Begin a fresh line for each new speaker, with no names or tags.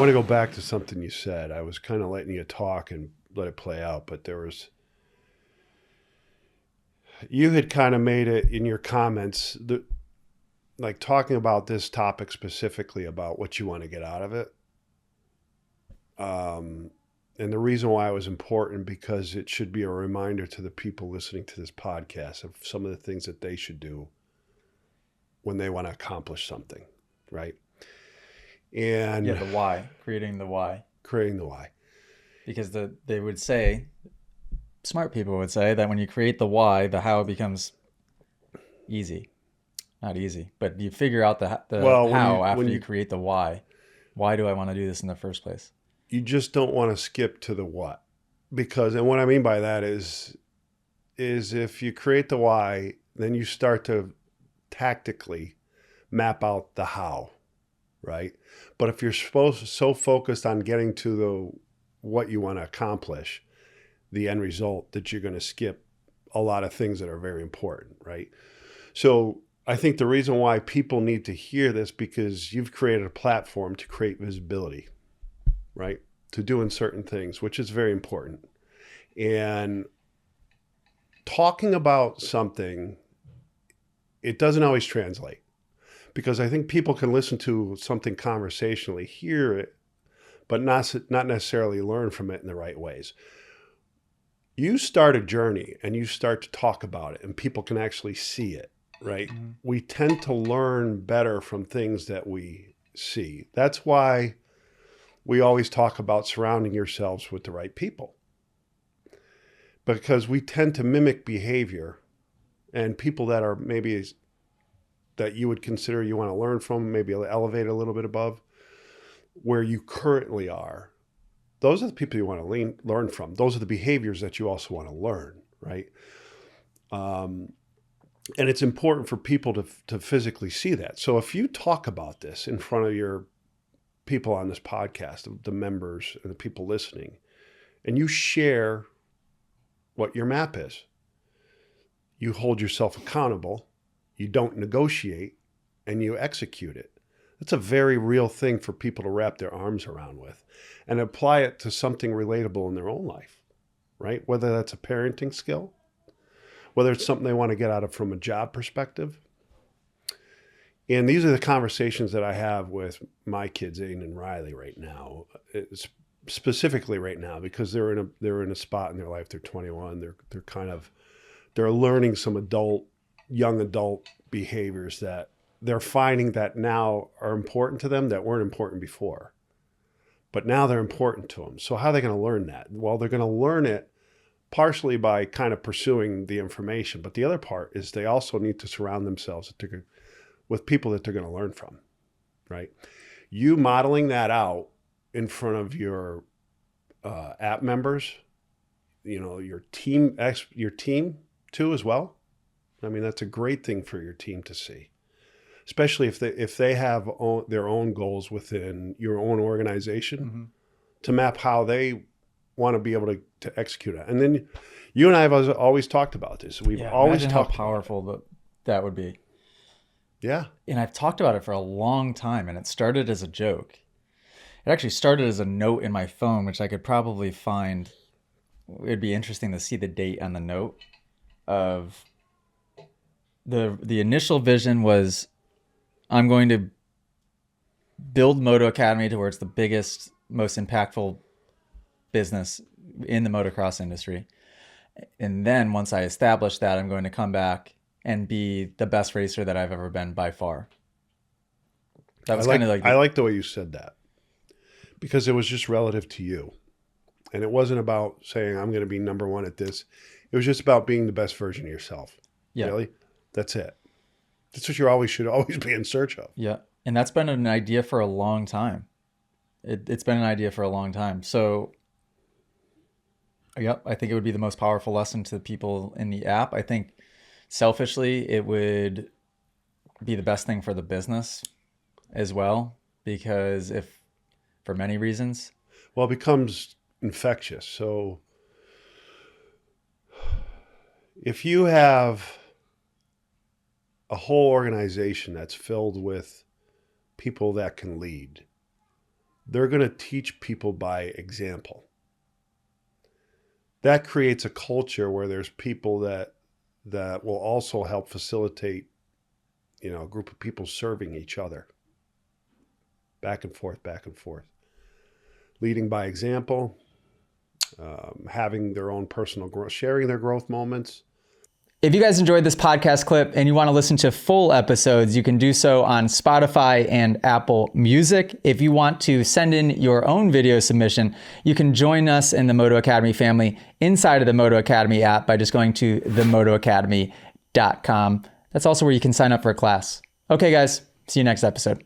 want to go back to something you said. I was kind of letting you talk and let it play out, but you had kind of made it in your comments, like talking about this topic specifically about what you want to get out of it. And the reason why it was important, because it should be a reminder to the people listening to this podcast of some of the things that they should do when they want to accomplish something, right? And
the why, creating the why.
Because
they would say, smart people would say that when you create the why, the how becomes easy. Not easy, but you figure out the how after you create the why. Why do I want to do this in the first place?
You just don't want to skip to the what. And what I mean by that is if you create the why, then you start to tactically map out the how, right? But if you're so focused on getting to the what you want to accomplish, the end result, that you're going to skip a lot of things that are very important, right? So I think the reason why people need to hear this, because you've created a platform to create visibility, right? To doing certain things, which is very important. And talking about something, it doesn't always translate, because I think people can listen to something conversationally, hear it, but not necessarily learn from it in the right ways. You start a journey and you start to talk about it and people can actually see it, right? Mm-hmm. We tend to learn better from things that we see. That's why we always talk about surrounding yourselves with the right people, because we tend to mimic behavior, and people that are maybe that you would consider you want to learn from, maybe elevate a little bit above where you currently are. Those are the people you want to learn from. Those are the behaviors that you also want to learn, right? And it's important for people to physically see that. So if you talk about this in front of your people on this podcast, the members and the people listening, and you share what your map is, you hold yourself accountable, you don't negotiate, and you execute it. That's a very real thing for people to wrap their arms around with and apply it to something relatable in their own life, right? Whether that's a parenting skill, whether it's something they want to get out of from a job perspective. And these are the conversations that I have with my kids, Aiden and Riley, right now. It's specifically right now, because they're in a spot in their life. They're 21. They're learning some young adult behaviors that they're finding that now are important to them that weren't important before. But now they're important to them. So how are they going to learn that? Well, they're going to learn it partially by kind of pursuing the information. But the other part is they also need to surround themselves with people that they're going to learn from, right? You modeling that out in front of your app members, your team too as well. I mean, that's a great thing for your team to see, especially if they have their own goals within your own organization, mm-hmm. to map how they want to be able to execute it. And then you and I have always talked about this. We've always talked
how powerful that would be.
Yeah.
And I've talked about it for a long time, and it started as a joke. It actually started as a note in my phone, which I could probably find. It'd be interesting to see the date on the note. Of the initial vision was, I'm going to build Moto Academy to where it's the biggest, most impactful business in the motocross industry. And then once I establish that, I'm going to come back and be the best racer that I've ever been by far. That was kind of like...
I like the way you said that, because it was just relative to you. And it wasn't about saying, I'm going to be number one at this. It was just about being the best version of yourself.
Yeah.
Really? That's it. That's what you should always be in search of.
Yeah. And that's been an idea for a long time. It's been an idea for a long time. So, yep, I think it would be the most powerful lesson to the people in the app. I think selfishly, it would be the best thing for the business as well, because for many reasons.
Well, it becomes infectious. So if you have a whole organization that's filled with people that can lead, they're going to teach people by example. That creates a culture where there's people that will also help facilitate, a group of people serving each other. Back and forth, back and forth. Leading by example, having their own personal growth, sharing their growth moments.
If you guys enjoyed this podcast clip and you want to listen to full episodes, you can do so on Spotify and Apple Music. If you want to send in your own video submission, you can join us in the Moto Academy family inside of the Moto Academy app by just going to themotoacademy.com. That's also where you can sign up for a class. Okay, guys, see you next episode.